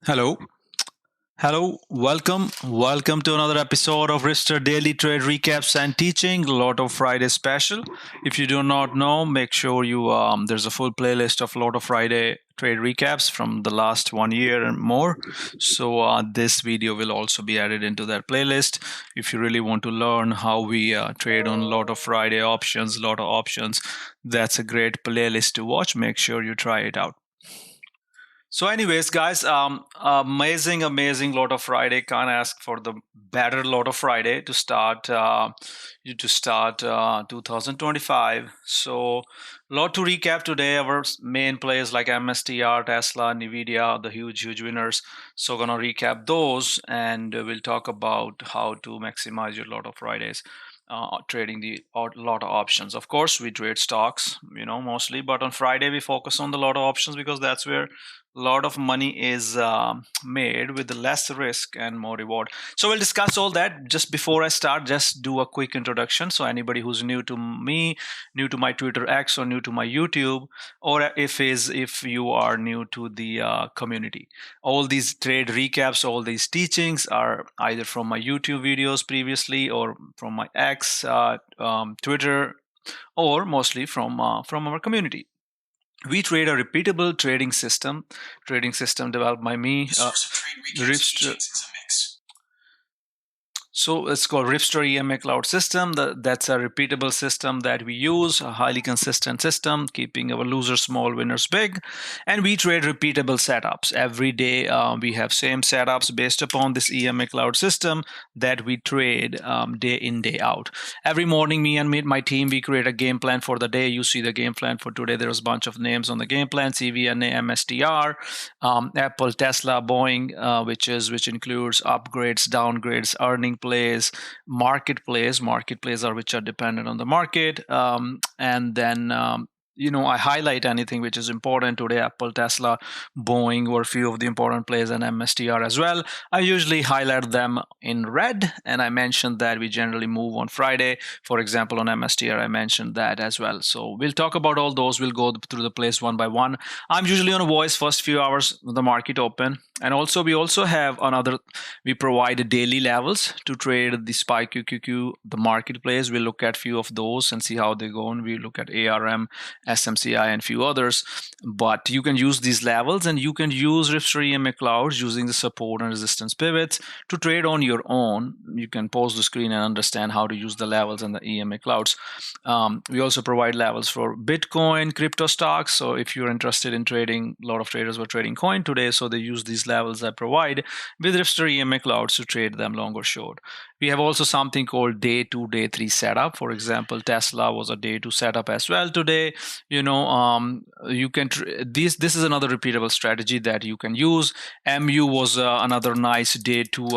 Hello. Hello. Welcome to another episode of Ripster Daily Trade Recaps and Teaching Lotto Friday special. If you do not know, make sure you there's a full playlist of Lotto Friday trade recaps from the last 1 year and more. So this video will also be added into that playlist. If you really want to learn how we trade on Lotto Friday options, Lotto options, that's a great playlist to watch. Make sure you try it out. So, anyways, guys, amazing Lotto Friday. Can't ask for the better Lotto Friday to start 2025. So, lot to recap today. Our main players like MSTR, Tesla, NVDA, the huge winners. So, gonna recap those, and we'll talk about how to maximize your Lotto Fridays. Trading the lot of options. Of course, we trade stocks, mostly, but on Friday we focus on the lot of options because that's where a lot of money is made with less risk and more reward. So we'll discuss all that. Just before I start, just do a quick introduction. So anybody who's new to me, new to my Twitter X, or new to my YouTube, or if you are new to the community, all these trade recaps, all these teachings are either from my YouTube videos previously or from my X, Twitter, or mostly from our community. We trade a repeatable trading system developed by me. Ripster. So it's called Ripster EMA Cloud system. That's a repeatable system that we use, a highly consistent system, keeping our losers small, winners big. And we trade repeatable setups. Every day we have same setups based upon this EMA Cloud system that we trade day in, day out. Every morning, me and my team, we create a game plan for the day. You see the game plan for today. There's a bunch of names on the game plan: CVNA, MSTR, Apple, Tesla, Boeing, which includes upgrades, downgrades, earning plays, marketplace are which are dependent on the market, and then I highlight anything which is important today: Apple, Tesla, Boeing were a few of the important plays, and MSTR as well. I usually highlight them in red, and I mentioned that we generally move on Friday. For example, on MSTR, I mentioned that as well. So we'll talk about all those. We'll go through the plays one by one. I'm usually on a voice first few hours of the market open, and also we also have another. We provide daily levels to trade the SPY QQQ, the marketplace. We'll look at few of those and see how they go, and we look at ARM, SMCI, and few others. But you can use these levels, and you can use Ripster EMA Clouds using the support and resistance pivots to trade on your own. You can pause the screen and understand how to use the levels and the EMA Clouds. We also provide levels for Bitcoin, crypto stocks. So if you're interested in trading, a lot of traders were trading coin today, so they use these levels I provide with Ripster EMA Clouds to trade them long or short. We have also something called day 2, day 3 setup. For example, Tesla was a day 2 setup as well today. You can this is another repeatable strategy that you can use. MU was another nice day 2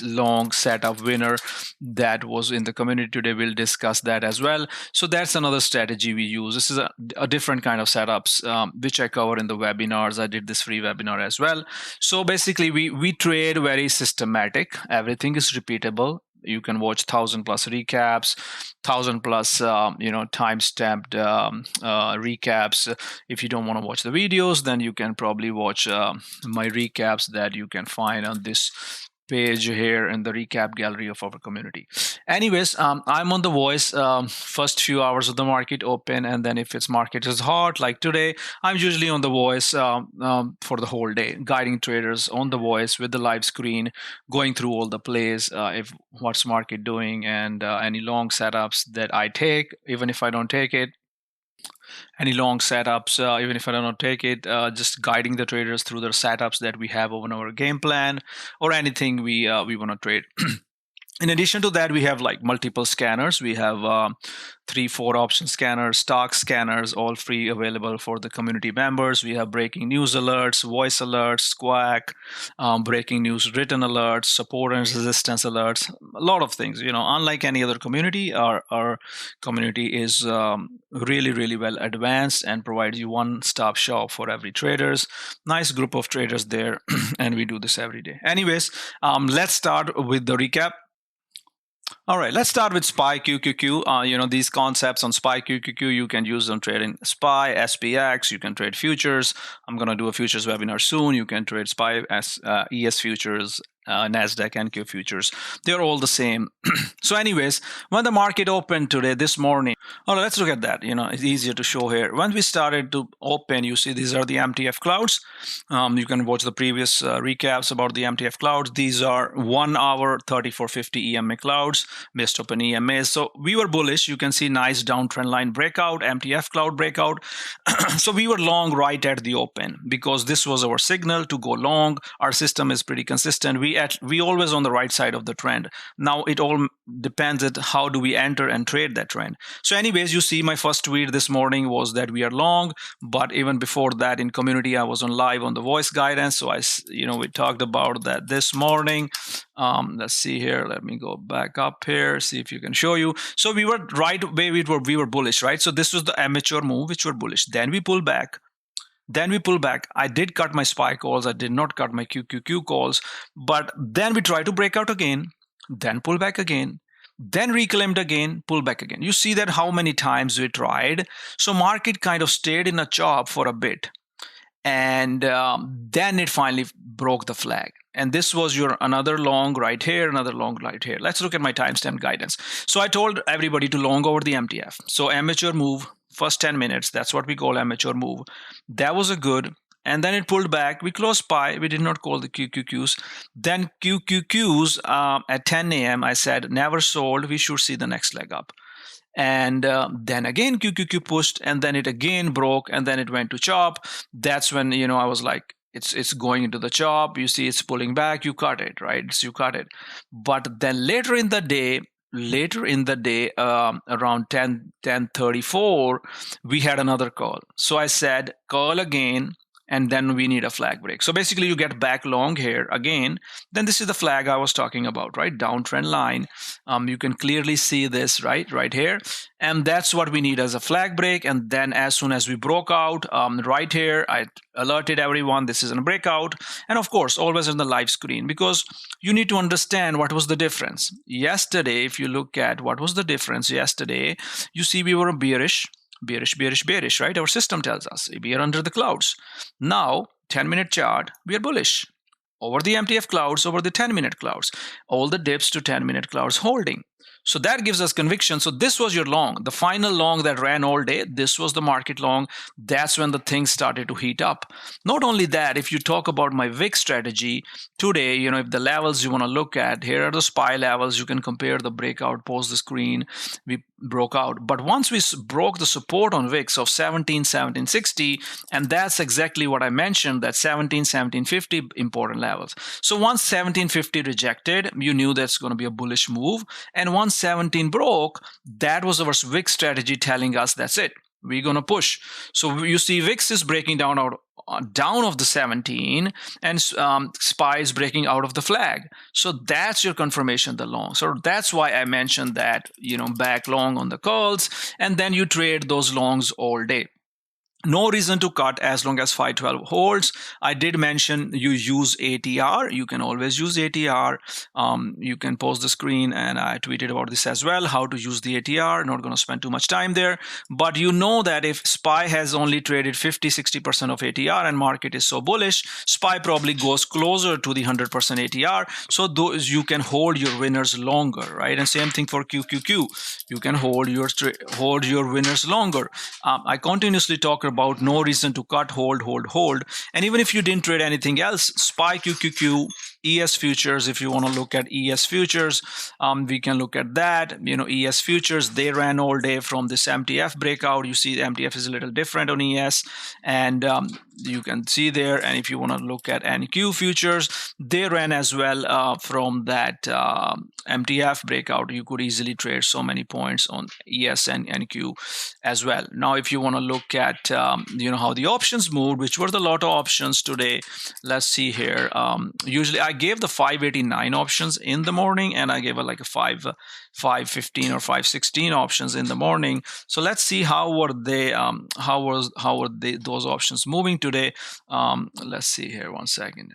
long setup winner that was in the community today. We'll discuss that as well. So that's another strategy we use. This is a different kind of setups which I cover in the webinars. I did this free webinar as well. So basically we trade very systematic. Everything is repeatable. You can watch 1,000+ recaps, 1,000+ time-stamped recaps. If you don't want to watch the videos, then you can probably watch my recaps that you can find on this page here in the recap gallery of our community. Anyways, I'm on the voice first few hours of the market open, and then if its market is hot like today, I'm usually on the voice for the whole day, guiding traders on the voice with the live screen, going through all the plays, if what's market doing, and any long setups that I take, even if I don't take it, any long setups, even if I don't take it, just guiding the traders through the setups that we have on our game plan or anything we want to trade. In addition to that, we have like multiple scanners. We have 3-4 option scanners, stock scanners, all free, available for the community members. We have breaking news alerts, voice alerts, squawk, breaking news written alerts, support and resistance alerts, a lot of things. Unlike any other community, our community is really well advanced and provides you one-stop shop for every traders. Nice group of traders there, and we do this every day. Anyways, let's start with the recap. All right, let's start with SPY QQQ. These concepts on SPY QQQ, you can use them trading SPY, SPX. You can trade futures. I'm going to do a futures webinar soon. You can trade SPY, ES futures, NASDAQ, NQ futures. They're all the same. So anyways, when the market opened today, this morning, all right, let's look at that. It's easier to show here. When we started to open, you see these are the MTF clouds. You can watch the previous recaps about the MTF clouds. These are 1 hour 3450 EMA clouds based upon EMA. So we were bullish. You can see nice downtrend line breakout, MTF cloud breakout. So we were long right at the open because this was our signal to go long. Our system is pretty consistent. We always on the right side of the trend. Now it all depends at how do we enter and trade that trend. So anyways, you see my first tweet this morning was that we are long, but even before that in community, I was on live on the voice guidance. So we talked about that this morning. Let's see here. Let me go back up here, see if you can show you. So we were right where we were bullish, right? So this was the amateur move, which were bullish. Then we pull back. I did cut my SPY calls. I did not cut my QQQ calls. But then we try to break out again, then pull back again, then reclaimed again, pull back again. You see that how many times we tried. So market kind of stayed in a chop for a bit. And then it finally broke the flag. And this was your another long right here, another long right here. Let's look at my timestamp guidance. So I told everybody to long over the MTF. So amateur move, first 10 minutes, that's what we call amateur move. That was a good. And then it pulled back. We closed SPY. We did not call the QQQs. Then QQQs at 10 a.m. I said never sold. We should see the next leg up. And then again QQQ pushed, and then it again broke, and then it went to chop. That's when I was like, it's going into the chop. You see it's pulling back. You cut it, right? You cut it. But then later in the day, around 10:34, we had another call. So I said call again, and then we need a flag break. So basically you get back long here again. Then this is the flag I was talking about, right? Downtrend line. You can clearly see this right here. And that's what we need as a flag break. And then as soon as we broke out right here, I alerted everyone this is a breakout. And of course, always on the live screen, because you need to understand what was the difference. Yesterday, if you look at what was the difference yesterday, you see we were bearish, right? Our system tells us we are under the clouds. Now, 10-minute chart, we are bullish over the MTF clouds, over the 10-minute clouds, all the dips to 10-minute clouds holding. So that gives us conviction. So this was your long, the final long that ran all day. This was the market long. That's when the things started to heat up. Not only that, if you talk about my VIX strategy today, if the levels you want to look at, here are the SPY levels. You can compare the breakout, pause the screen. We broke out. But once we broke the support on VIX of 1760, and that's exactly what I mentioned, that 1750 important levels. So once 1750 rejected, you knew that's going to be a bullish move. And once 17 broke, that was our VIX strategy telling us that's it. We're going to push. So you see VIX is breaking down of the 17, and SPY is breaking out of the flag. So that's your confirmation, the long. So that's why I mentioned that, back long on the calls, and then you trade those longs all day. No reason to cut as long as 512 holds. I did mention you use ATR. You can always use ATR. You can pause the screen, and I tweeted about this as well, how to use the ATR. Not going to spend too much time there. But you know that if SPY has only traded 50-60% of ATR and market is so bullish, SPY probably goes closer to the 100% ATR. So those you can hold your winners longer, right? And same thing for QQQ. You can hold your winners longer. I continuously talk about no reason to cut, hold. And even if you didn't trade anything else, SPY, QQQ, ES futures, if you want to look at ES futures, we can look at that. ES futures, they ran all day from this MTF breakout. You see the MTF is a little different on ES, and you can see there. And if you want to look at NQ futures, they ran as well from that MTF breakout. You could easily trade so many points on ES and NQ as well. Now, if you want to look at how the options moved, which were the Lotto options today, let's see here. Usually I gave the 589 options in the morning, and I gave a 515 or 516 options in the morning. So let's see how were those options moving today. Let's see here, 1 second.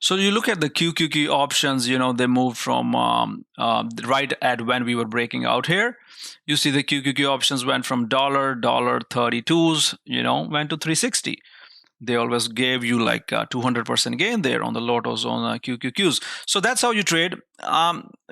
So you look at the QQQ options, they moved from right at when we were breaking out here. You see the QQQ options went from $32s, went to 360. They always gave you like 200% gain there on the Lottos on QQQs. So that's how you trade.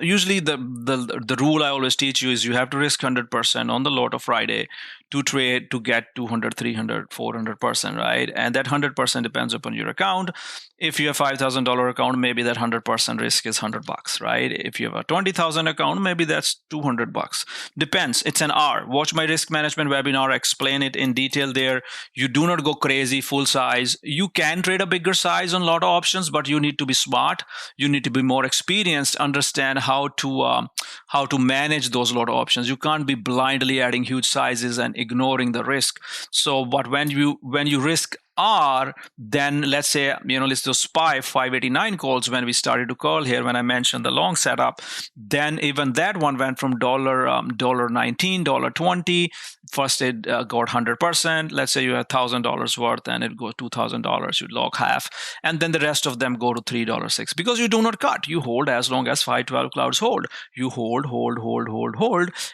Usually the rule I always teach you is you have to risk 100% on the Lotto Friday to trade to get 200, 300, 400%, right? And that 100% depends upon your account. If you have $5,000 account, maybe that 100% risk is $100, right? If you have a 20,000 account, maybe that's $200. Depends. It's an R. Watch my risk management webinar. I explain it in detail there. You do not go crazy full size. You can trade a bigger size on Lotto options, but you need to be smart. You need to be more experienced, understand how to manage those Lotto options. You can't be blindly adding huge sizes and ignoring the risk. So, but when you risk R, then let's say, let's do SPY 589 calls when we started to call here, when I mentioned the long setup, then even that one went from $19, $20. First it got 100%. Let's say you have $1,000 worth and it goes $2,000, you log half. And then the rest of them go to $3.06 because you do not cut. You hold as long as 512 clouds hold. You hold,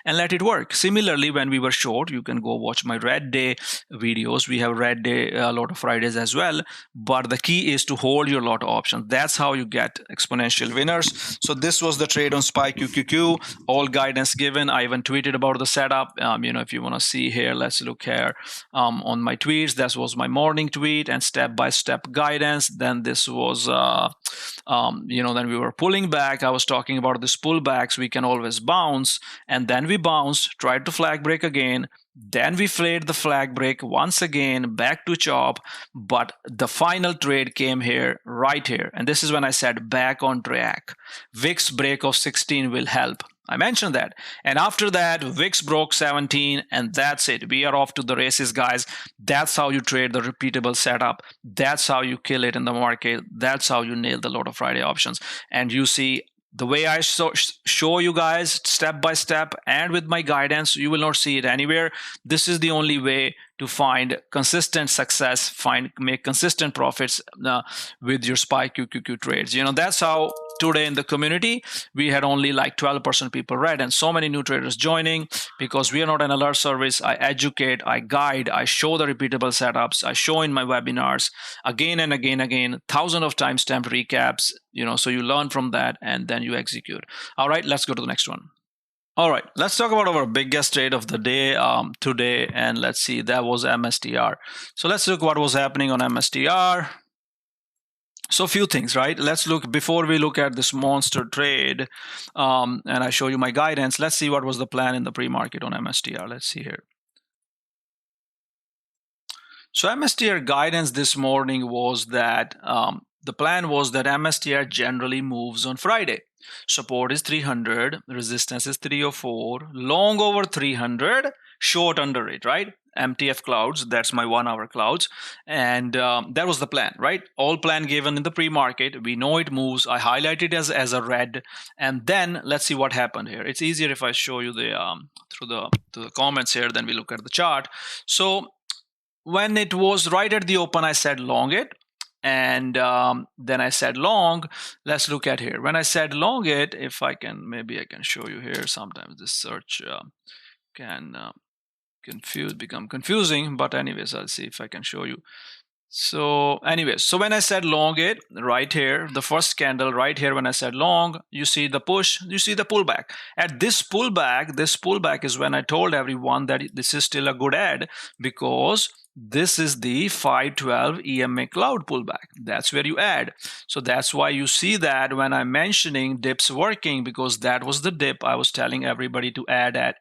and let it work. Similarly, when we were short, you can go watch my red day videos. We have red day Lotto Fridays as well, but the key is to hold your Lotto options. That's how you get exponential winners. So this was the trade on SPY QQQ, all guidance given. I even tweeted about the setup. If you want to see here, let's look here on my tweets. That was my morning tweet and step-by-step guidance. Then this was then we were pulling back. I was talking about this pullbacks. We can always bounce, and then we bounced, tried to flag break again. Then we flayed the flag break once again, back to chop, but the final trade came here, right here. And this is when I said back on track. VIX break of 16 will help. I mentioned that. And after that, VIX broke 17, and that's it. We are off to the races, guys. That's how you trade the repeatable setup. That's how you kill it in the market. That's how you nail the Lotto Friday options. And you see, the way I show you guys step by step and with my guidance, you will not see it anywhere. This is the only way to find consistent success, make consistent profits with your SPY QQQ trades. That's how today in the community, we had only like 12% people read and so many new traders joining because we are not an alert service. I educate, I guide, I show the repeatable setups, I show in my webinars again and again, thousands of timestamped recaps, so you learn from that and then you execute. All right, let's go to the next one. All right, let's talk about our biggest trade of the day today, and let's see, that was MSTR. So let's look what was happening on MSTR. So a few things, right? Let's look, before we look at this monster trade, and I show you my guidance, let's see what was the plan in the pre-market on MSTR. Let's see here. So MSTR guidance this morning was that the plan was that MSTR generally moves on Friday. Support is 300, resistance is 304, long over 300, short under it, right? MTF clouds, that's my 1 hour clouds. And that was the plan, right? All plan given in the pre-market. We know it moves. I highlighted it as a red. And then let's see what happened here. It's easier if I show you the through the comments here, then we look at the chart. So when it was right at the open, I said long it. And then I said long. Let's look at here. When I said long it, if I can, maybe I can show you here. Sometimes this search can become confusing, but anyways, I'll see if I can show you. So anyways, so when I said long it, right here, the first candle right here, when I said long, you see the push, you see the pullback. At this pullback is when I told everyone that this is still a good ad because this is the 512 EMA Cloud pullback. That's where you add. So that's why you see that when I'm mentioning dips working, because that was the dip I was telling everybody to add.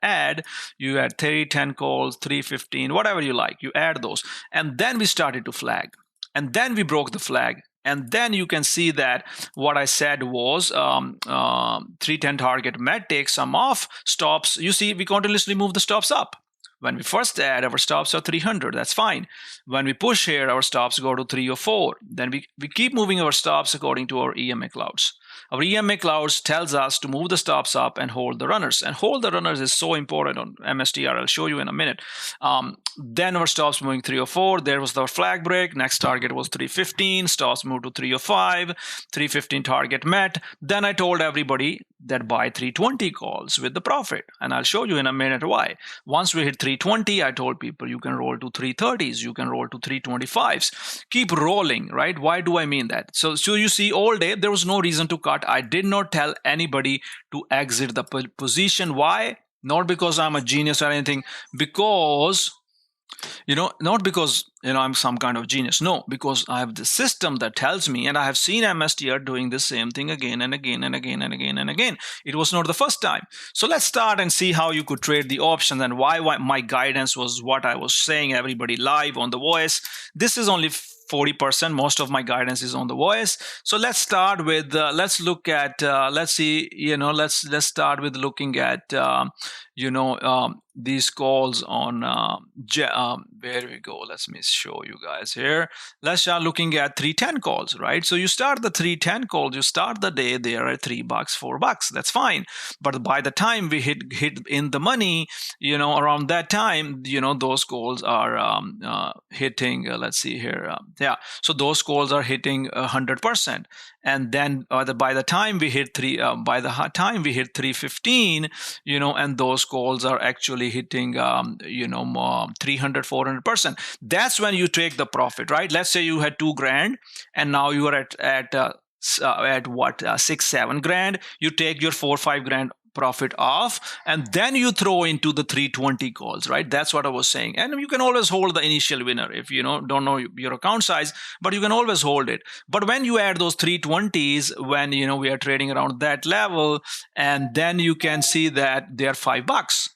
You add 3, 10 calls, 3, 15, whatever you like. You add those. And then we started to flag. And then we broke the flag. And then you can see that what I said was 310 target met, take some off, stops. You see, we continuously move the stops up. When we first add, our stops are 300. That's fine. When we push here, our stops go to 3 or 4. Then we keep moving our stops according to our EMA clouds. Our EMA Clouds tells us to move the stops up and hold the runners. And hold the runners is so important on MSTR. I'll show you in a minute. Then our stops moving 304. There was the flag break. Next target was 315. Stops moved to 305. 315 target met. Then I told everybody that buy 320 calls with the profit. And I'll show you in a minute why. Once we hit 320, I told people you can roll to 330s. You can roll to 325s. Keep rolling, right? Why do I mean that? So you see all day, there was no reason to cut. I did not tell anybody to exit the position. Why? Not because I'm a genius or anything, because not because I'm some kind of genius. No, because I have the system that tells me, and I have seen MSTR doing the same thing again and again and again and again and again. It was not the first time. So let's start and see how you could trade the options and why my guidance was what I was saying everybody live on the voice. This is only 40%. Most of my guidance is on the voice. So let's start with let's look at let's start with looking at these calls on where we go. Let me show you guys here. Let's start looking at 310 calls, right? So you start the 310 calls, you start the day there at $3, $4. That's fine. But by the time we hit in the money, around that time, those calls are hitting. Let's see here. So those calls are hitting 100%. And then by the time we hit 315, and those calls are actually hitting 300, 400%. That's when you take the profit, right? Let's say you had $2,000 and now you are at 6-7 grand. You take your 4-5 grand profit off, and then you throw into the 320 calls, right? That's what I was saying. And you can always hold the initial winner if you don't know your account size, but you can always hold it. But when you add those 320s, when we are trading around that level, and then you can see that they are $5.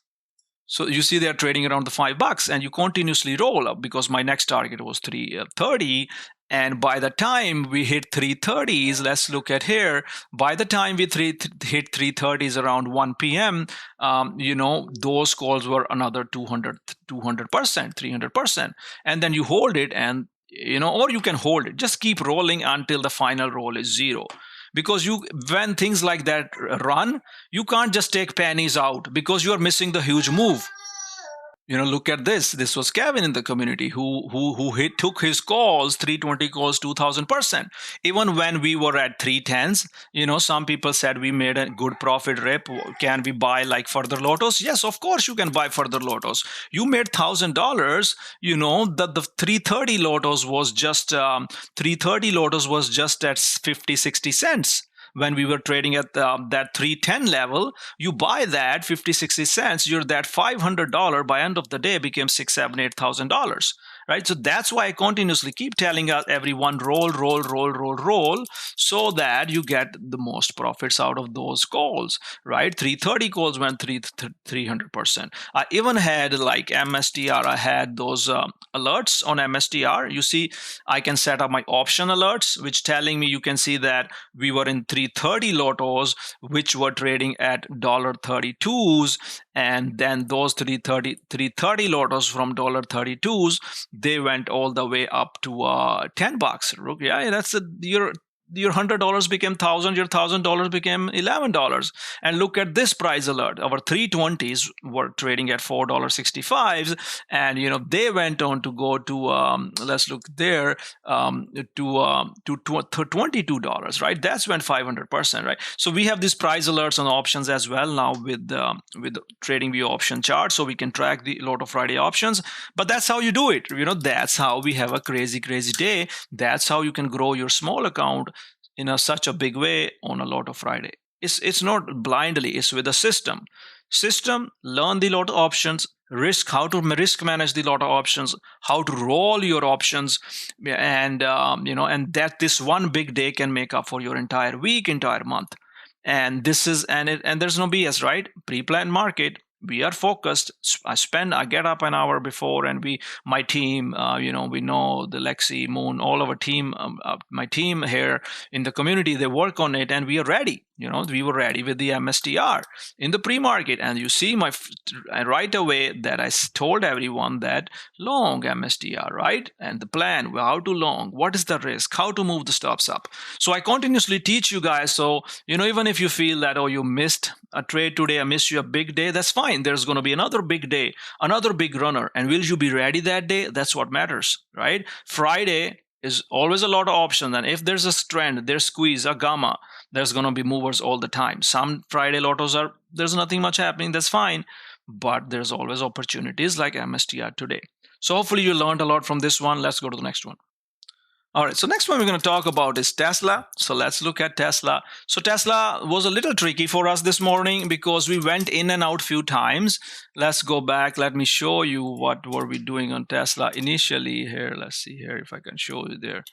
So you see they're trading around the $5, and you continuously roll up, because my next target was 330. And by the time we hit 330s, let's look at here. By the time we hit 330s around 1 p.m., those calls were another 200%, 300%. And then you hold it, and or you can hold it. Just keep rolling until the final roll is zero. Because when things like that run, you can't just take pennies out, because you are missing the huge move. Look at this. This was Kevin in the community who took his calls, 320 calls, 2000%. Even when we were at 310s, some people said we made a good profit rip. Can we buy like further Lotos? Yes, of course you can buy further Lotos. You made $1,000. The 330 Lotos was just 50, 60 cents. When we were trading at that 310 level, you buy that 50, 60 cents, you're that $500 by end of the day became $6,000, $7,000, $8,000, right? So that's why I continuously keep telling everyone roll, so that you get the most profits out of those calls, right? 330 calls went 300%. I even had like MSTR, I had those alerts on MSTR. You see, I can set up my option alerts, which telling me, you can see that we were in 330 Lotos, which were trading at $32s, and then those 330 Lotos from $32s, they went all the way up to $10. Yeah, that's your $100 became $1,000, your $1,000 became $11. And look at this price alert. Our 320s were trading at $4.65, and they went on to go to let's look there to $22, right? That's when 500%, right? So we have these price alerts on options as well now with trading view option chart, so we can track the Lotto Friday options. But that's how you do it. That's how we have a crazy day. That's how you can grow your small account in such a big way on a Lotto Friday. It's not blindly, it's with a system. Learn the Lotto options, how to risk manage the Lotto options, how to roll your options, and and that this one big day can make up for your entire week, entire month. And this is and there's no BS, right? Pre-planned market. We are focused. I get up an hour before, and my team, we know the Lexi, Moon, all of our team, my team here in the community, they work on it, and we are ready. We were ready with the MSTR in the pre-market, and you see right away that I told everyone that long MSTR, right? And the plan, how to long, what is the risk, how to move the stops up. So I continuously teach you guys. So even if you feel that, oh, you missed a trade today, I missed you a big day, that's fine. There's going to be another big day, another big runner, and will you be ready that day? That's what matters, right? Friday is always a lot of options, and if there's a trend, there's squeeze, a gamma, there's going to be movers all the time. Some Friday lottos there's nothing much happening, that's fine, but there's always opportunities like MSTR today. So hopefully you learned a lot from this one. Let's go to the next one. All right, so next one we're going to talk about is Tesla. So let's look at Tesla. So Tesla was a little tricky for us this morning because we went in and out few times. Let's go back. Let me show you what were we doing on Tesla initially here. Let's see here if I can show you there.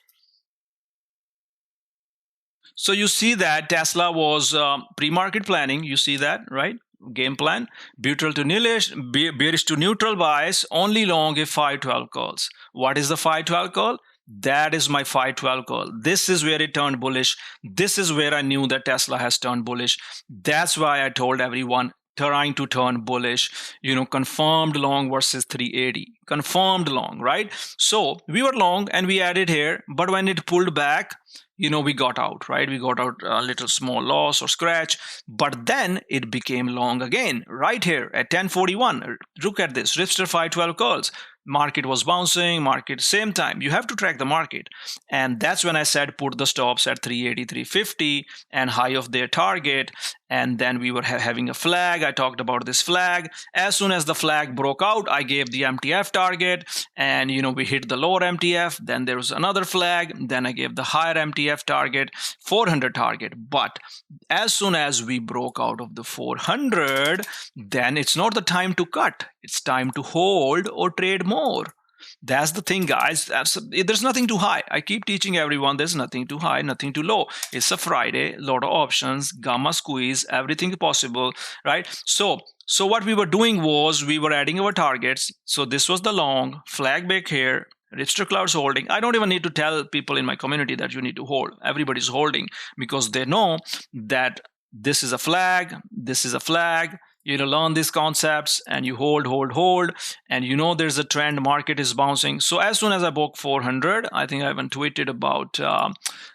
So you see that Tesla was pre-market planning. You see that, right? Game plan, bearish to neutral bias, only long if 512 calls. What is the 512 call? That is my 512 call. This is where it turned bullish. This is where I knew that Tesla has turned bullish. That's why I told everyone trying to turn bullish, confirmed long versus 380, confirmed long, right? So we were long and we added here, but when it pulled back, we got out, right? We got out a little small loss or scratch, but then it became long again right here at 1041. Look at this, Ripster 512 calls. Market was bouncing, market same time. You have to track the market. And that's when I said put the stops at 380, 350 and high of their target. And then we were having a flag. I talked about this flag. As soon as the flag broke out, I gave the MTF target and, we hit the lower MTF. Then there was another flag. Then I gave the higher MTF target, 400 target. But as soon as we broke out of the 400, then it's not the time to cut. It's time to hold or trade more. That's the thing, guys. There's nothing too high. I keep teaching everyone there's nothing too high, nothing too low. It's a Friday, lot of options, gamma squeeze, everything possible, right? So what we were doing was we were adding our targets. So this was the long, flag back here, Ripster Cloud's holding. I don't even need to tell people in my community that you need to hold. Everybody's holding because they know that this is a flag, this is a flag. Learn these concepts and you hold, and there's a trend, market is bouncing. So as soon as I broke 400, I think I even tweeted about,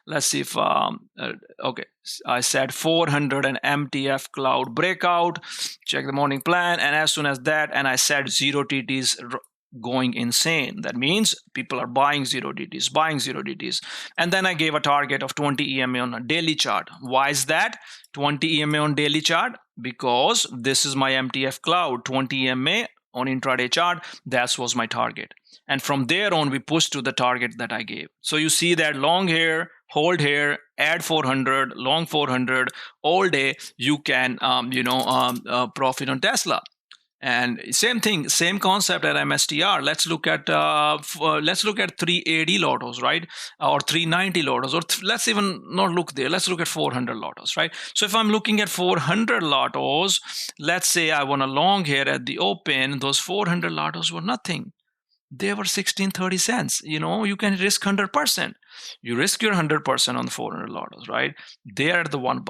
let's see if, okay, I said 400 and MTF Cloud breakout, check the morning plan, and as soon as that, and I said 0 TTs going insane. That means people are buying 0 DTs, and then I gave a target of 20 EMA on a daily chart. Why is that 20 EMA on daily chart? Because this is my MTF Cloud, 20 EMA on intraday chart. That was my target, and from there on we pushed to the target that I gave. So you see that long here, hold here, add 400, long 400 all day. You can profit on Tesla. And same thing, same concept at MSTR. Let's look at 380 lottos, right? Or 390 lottos, or let's even not look there. Let's look at 400 lottos, right? So if I'm looking at 400 lottos, let's say I want a long here at the open. Those 400 lottos were nothing. They were 16.30 cents. You can risk 100%. You risk your 100% on the 400 lottos, right? They are at the $1.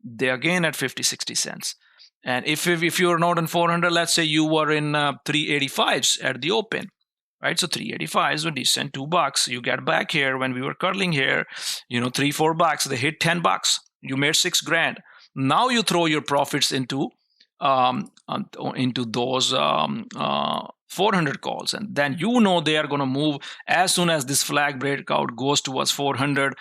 They again at 50-60 cents. And if you're not in 400, let's say you were in 385s at the open, right? So 385s were decent, $2. You get back here when we were curling here, $3-4. They hit $10. You made $6,000. Now you throw your profits into those 400 calls, and then they are going to move as soon as this flag breakout goes towards 400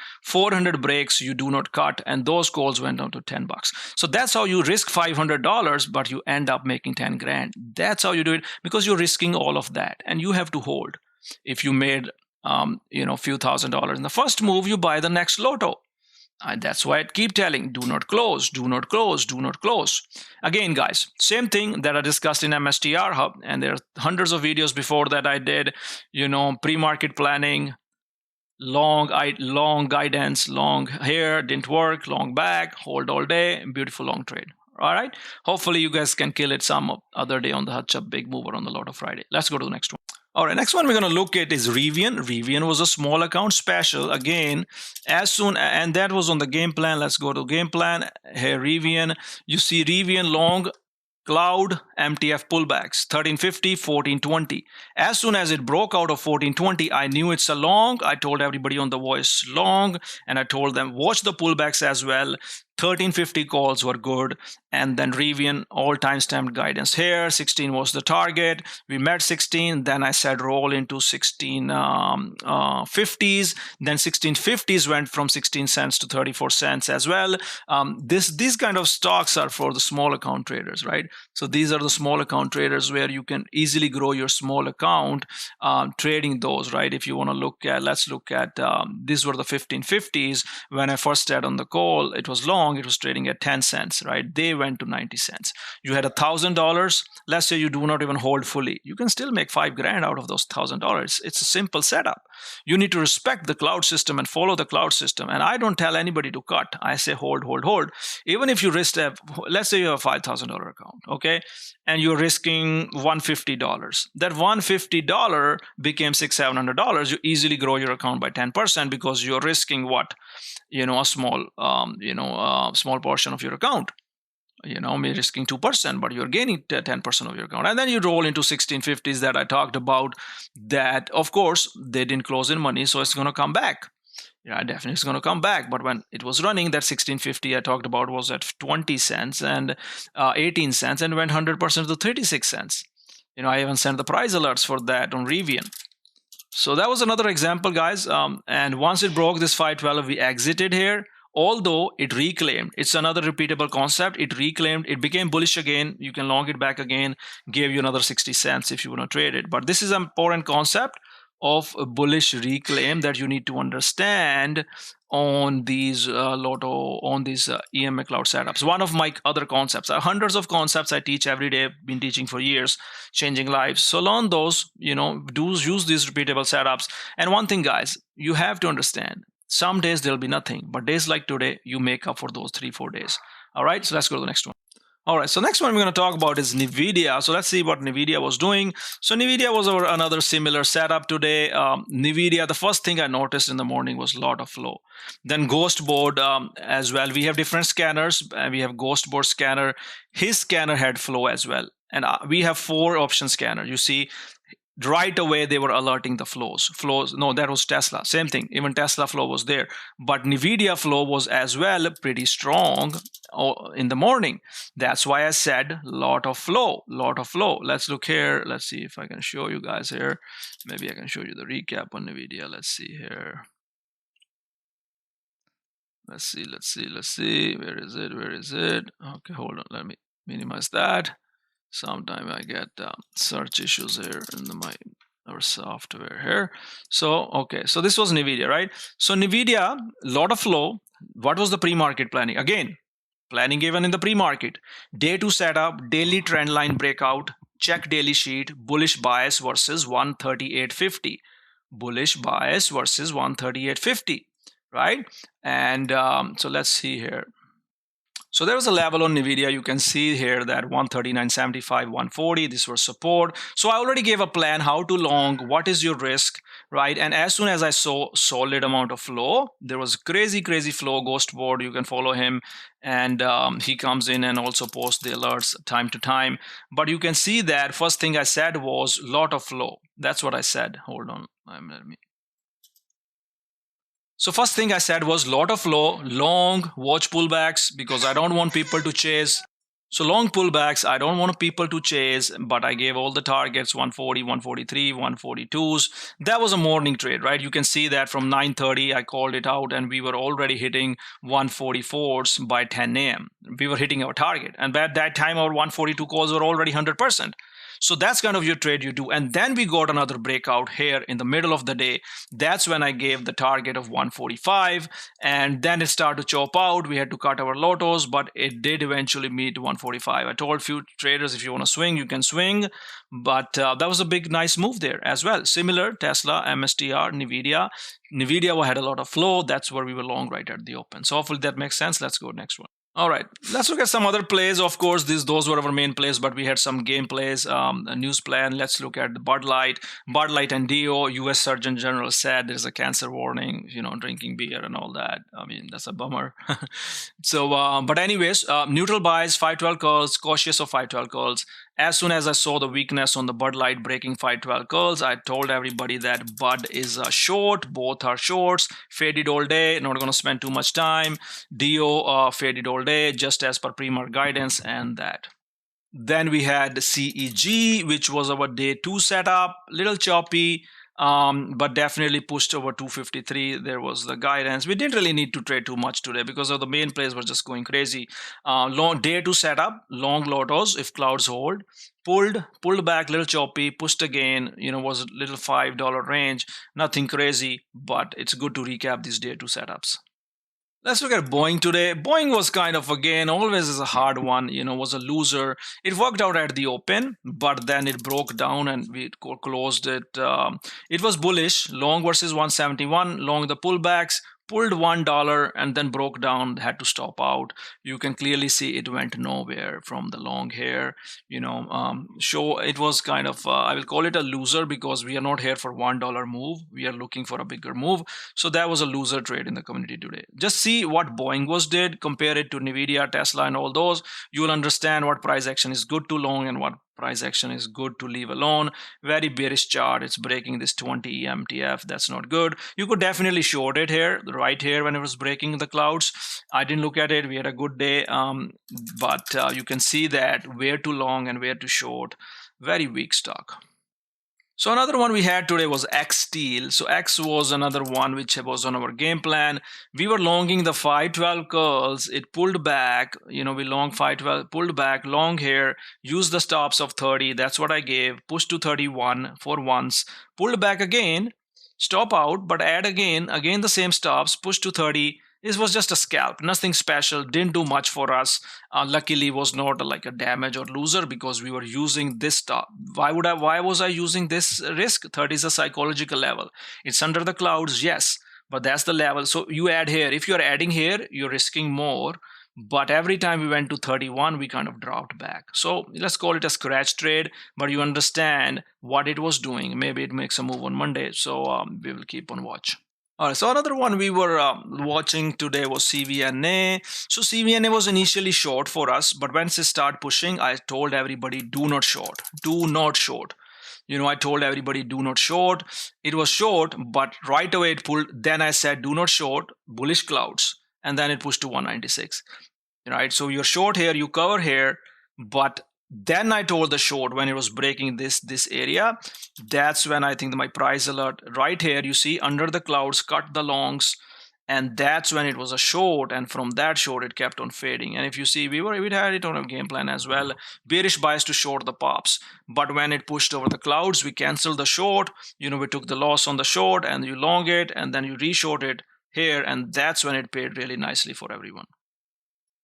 breaks. You do not cut, and those calls went down to $10. So that's how you risk $500, but you end up making $10,000. That's how you do it, because you're risking all of that, and you have to hold. If you made a few $1,000s in the first move, you buy the next lotto. And that's why I keep telling, do not close, do not close, do not close. Again, guys, same thing that I discussed in MSTR Hub, and there are hundreds of videos before that I did, pre-market planning, long guidance, long here, didn't work, long back, hold all day, beautiful long trade. All right. Hopefully you guys can kill it some other day on the Hutch Up big mover on the Lotto Friday. Let's go to the next one. All right, next one we're going to look at is RIVN. RIVN was a small account special. Again, as soon, and that was on the game plan. Let's go to game plan. Here, RIVN. You see RIVN long cloud MTF pullbacks 1350, 1420. As soon as it broke out of 1420, I knew it's a long. I told everybody on the voice long, and I told them watch the pullbacks as well. 1350 calls were good, and then RIVN all time stamped guidance here. 16 was the target. We met 16. Then I said roll into 1650s. Then 1650s went from 16 cents to 34 cents as well. These kind of stocks are for the small account traders, right? So these are the small account traders where you can easily grow your small account trading those, right? If you want to look at, let's look at these were the 1550s. When I first started on the call, it was long. It was trading at 10 cents, right? They went to 90 cents. You had $1,000. Let's say you do not even hold fully. You can still make $5,000 out of those $1,000. It's a simple setup. You need to respect the cloud system and follow the cloud system. And I don't tell anybody to cut. I say hold, hold, hold. Even if you risk, let's say you have a $5,000 account, okay? And you're risking $150. That $150 became $600, $700. You easily grow your account by 10% because you're risking what? A small, small portion of your account. Maybe risking 2%, but you're gaining 10% of your account. And then you roll into 1650s that I talked about. That, of course, they didn't close in money, so it's going to come back. Yeah, definitely it's going to come back. But when it was running, that 1650 I talked about was at 20 cents and 18 cents and went 100% to 36 cents. I even sent the price alerts for that on RIVN. So that was another example, guys. And once it broke this 512, we exited here. Although it reclaimed, it's another repeatable concept. It reclaimed, it became bullish again. You can long it back again, gave you another 60 cents if you want to trade it. But this is an important concept of a bullish reclaim that you need to understand on these EMA Cloud setups. One of my other concepts, hundreds of concepts I teach every day, been teaching for years, changing lives. So learn those, use these repeatable setups. And one thing, guys, you have to understand, some days there'll be nothing, but days like today, you make up for those 3-4 days. All right, so let's go to the next one. All right, so next one we're going to talk about is NVIDIA. So let's see what NVIDIA was doing. So NVIDIA was another similar setup today. NVIDIA, the first thing I noticed in the morning was a lot of flow. Then Ghost Board as well. We have different scanners. We have Ghost Board scanner. His scanner had flow as well. And we have 4 option scanner. You see, right away they were alerting the flows. No, that was Tesla, same thing. Even Tesla flow was there, but NVIDIA flow was as well pretty strong in the morning. That's why I said lot of flow. Let's look here. Let's see if I can show you guys here. Maybe I can show you the recap on NVIDIA. Let's see here. Let's see. Where is it? Okay, hold on, let me minimize that. Sometime I get search issues here in our software here. So, okay, so this was NVIDIA, right? So NVIDIA, lot of flow. What was the pre-market planning? Again, planning given in the pre-market. Day 2 setup, daily trend line breakout, check daily sheet, bullish bias versus 138.50. Bullish bias versus 138.50, right? And so let's see here. So there was a level on NVIDIA. You can see here that 139.75, 140, this was support. So I already gave a plan how to long, what is your risk, right? And as soon as I saw solid amount of flow, there was crazy flow. Ghost Board, you can follow him, and he comes in and also posts the alerts time to time. But you can see that first thing I said was lot of flow. That's what I said. Hold on, So first thing I said was lot of flow, long, watch pullbacks, because I don't want people to chase. So long pullbacks, I don't want people to chase, but I gave all the targets, 140, 143, 142s. That was a morning trade, right? You can see that from 9:30, I called it out, and we were already hitting 144s by 10 a.m. We were hitting our target. And at that time, our 142 calls were already 100%. So that's kind of your trade you do. And then we got another breakout here in the middle of the day. That's when I gave the target of 145. And then it started to chop out. We had to cut our lotos, but it did eventually meet 145. I told few traders, if you want to swing, you can swing. But that was a big, nice move there as well. Similar, Tesla, MSTR, NVIDIA. NVIDIA had a lot of flow. That's where we were long right at the open. So hopefully that makes sense. Let's go next one. All right, let's look at some other plays. Of course, those were our main plays, but we had some game plays. A news plan. Let's look at Bud Light. Bud Light and DO. U.S. Surgeon General said there's a cancer warning. Drinking beer and all that. I mean, that's a bummer. So, but anyways, neutral buys, 512 calls, cautious of 512 calls. As soon as I saw the weakness on the Bud Light breaking 512 calls, I told everybody that Bud is a short. Both are shorts. Faded all day. Not going to spend too much time. DO faded all day, just as per pre-market guidance, and that. Then we had CEG, which was our day 2 setup, little choppy, but definitely pushed over 253. There was the guidance. We didn't really need to trade too much today because of the main plays were just going crazy. Long day 2 setup, long lotos if clouds hold. Pulled back, little choppy, pushed again. Was a little $5 range. Nothing crazy, but it's good to recap these day 2 setups. Let's look at Boeing today. Boeing was kind of, again, always is a hard one, was a loser. It worked out at the open, but then it broke down and we closed it. It was bullish, long versus 171, long the pullbacks, pulled $1 and then broke down, had to stop out. You can clearly see it went nowhere from the long here. Show it was kind of, I will call it a loser because we are not here for $1 move. We are looking for a bigger move. So that was a loser trade in the community today. Just see what Boeing was did, compare it to NVIDIA, Tesla, and all those. You will understand what price action is good to long and what price action is good to leave alone. Very bearish chart. It's breaking this 20 MTF. That's not good. You could definitely short it here, right here when it was breaking the clouds. I didn't look at it. We had a good day, but you can see that where to long and where to short. Very weak stock. So another one we had today was X Steel. So X was another one which was on our game plan. We were longing the 512 calls. It pulled back. We long 512, pulled back, long here, used the stops of 30. That's what I gave. Pushed to 31 for once. Pulled back again, stop out, but add again the same stops, push to 30. This was just a scalp, nothing special, didn't do much for us. Luckily was not like a damage or loser because we were using this stop. Why was I using this risk? 30 is a psychological level. It's under the clouds, yes, but that's the level. So you add here. If you're adding here, you're risking more. But every time we went to 31, we kind of dropped back. So let's call it a scratch trade, but you understand what it was doing. Maybe it makes a move on Monday. So we will keep on watch. All right, so another one we were watching today was CVNA. So CVNA was initially short for us, but once it started pushing, I told everybody, do not short. Do not short. I told everybody, do not short. It was short, but right away it pulled. Then I said, do not short, bullish clouds. And then it pushed to 196. Right, so you're short here, you cover here, but then I told the short when it was breaking this area. That's when I think my price alert right here, you see under the clouds, cut the longs, and that's when it was a short. And from that short, it kept on fading. And if you see, we had it on a game plan as well. Bearish bias to short the pops, but when it pushed over the clouds, we canceled the short. We took the loss on the short, and you long it, and then you reshort it here, and that's when it paid really nicely for everyone.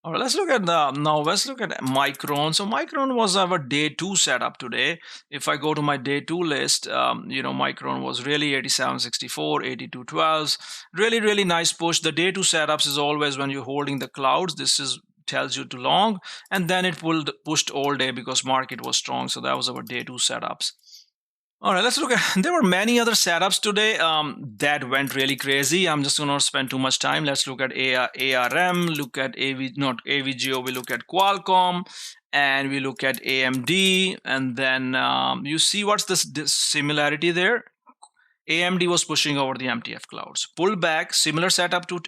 All right, let's look at Micron. So Micron was our day 2 setup today. If I go to my day 2 list, Micron was really 87.64, 82.12s. Really, really nice push. The day 2 setups is always when you're holding the clouds. This tells you to long, and then it pushed all day because market was strong. So that was our day 2 setups. All right, let's look at, there were many other setups today that went really crazy. I'm just going to spend too much time. Let's look at ARM, look at AVGO, we look at Qualcomm, and we look at AMD. And then you see what's this similarity there? AMD was pushing over the MTF clouds. Pull back, similar setup to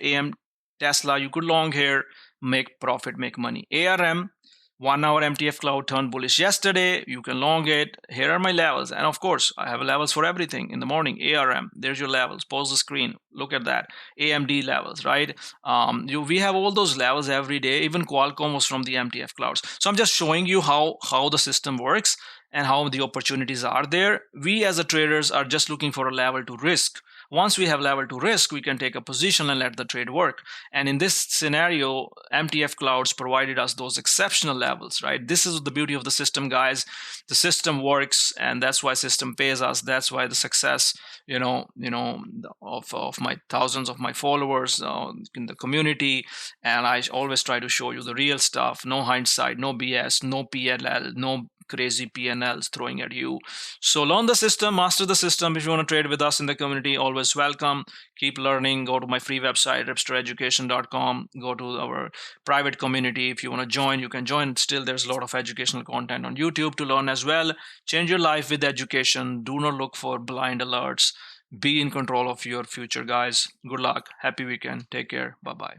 Tesla. You could long here, make profit, make money. ARM, 1 hour MTF cloud turned bullish yesterday. You can long it. Here are my levels. And of course, I have levels for everything in the morning. ARM, there's your levels. Pause the screen. Look at that. AMD levels, right? We have all those levels every day. Even Qualcomm was from the MTF clouds. So I'm just showing you how the system works and how the opportunities are there. We as a traders are just looking for a level to risk. Once we have level 2 risk, we can take a position and let the trade work. And in this scenario, MTF Clouds provided us those exceptional levels, right? This is the beauty of the system, guys. The system works, and that's why system pays us. That's why the success, of my thousands of my followers in the community. And I always try to show you the real stuff. No hindsight, no BS, no PLL, no crazy PNLs throwing at you. So learn the system, master the system. If you want to trade with us in the community, always welcome. Keep learning. Go to my free website, ripstereducation.com. Go to our private community. If you want to join, you can join. Still, there's a lot of educational content on YouTube to learn as well. Change your life with education. Do not look for blind alerts. Be in control of your future, guys. Good luck. Happy weekend. Take care. Bye-bye.